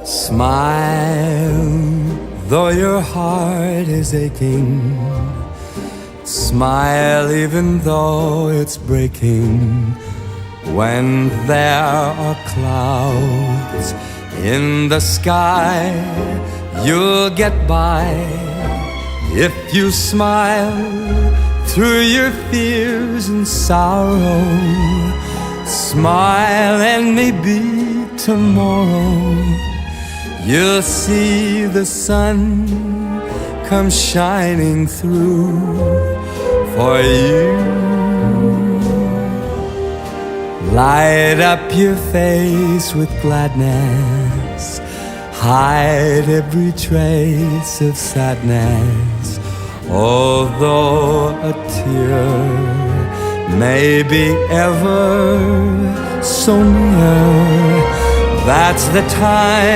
Smile, though your heart is aching. Smile even though it's breaking. When there are clouds in the sky, you'll get by. If you smile through your fears and sorrow, smile and maybe tomorrow you'll see the sun come shining through for you. Light up your face with gladness, hide every trace of sadness. Although a tear may be ever so near, that's the time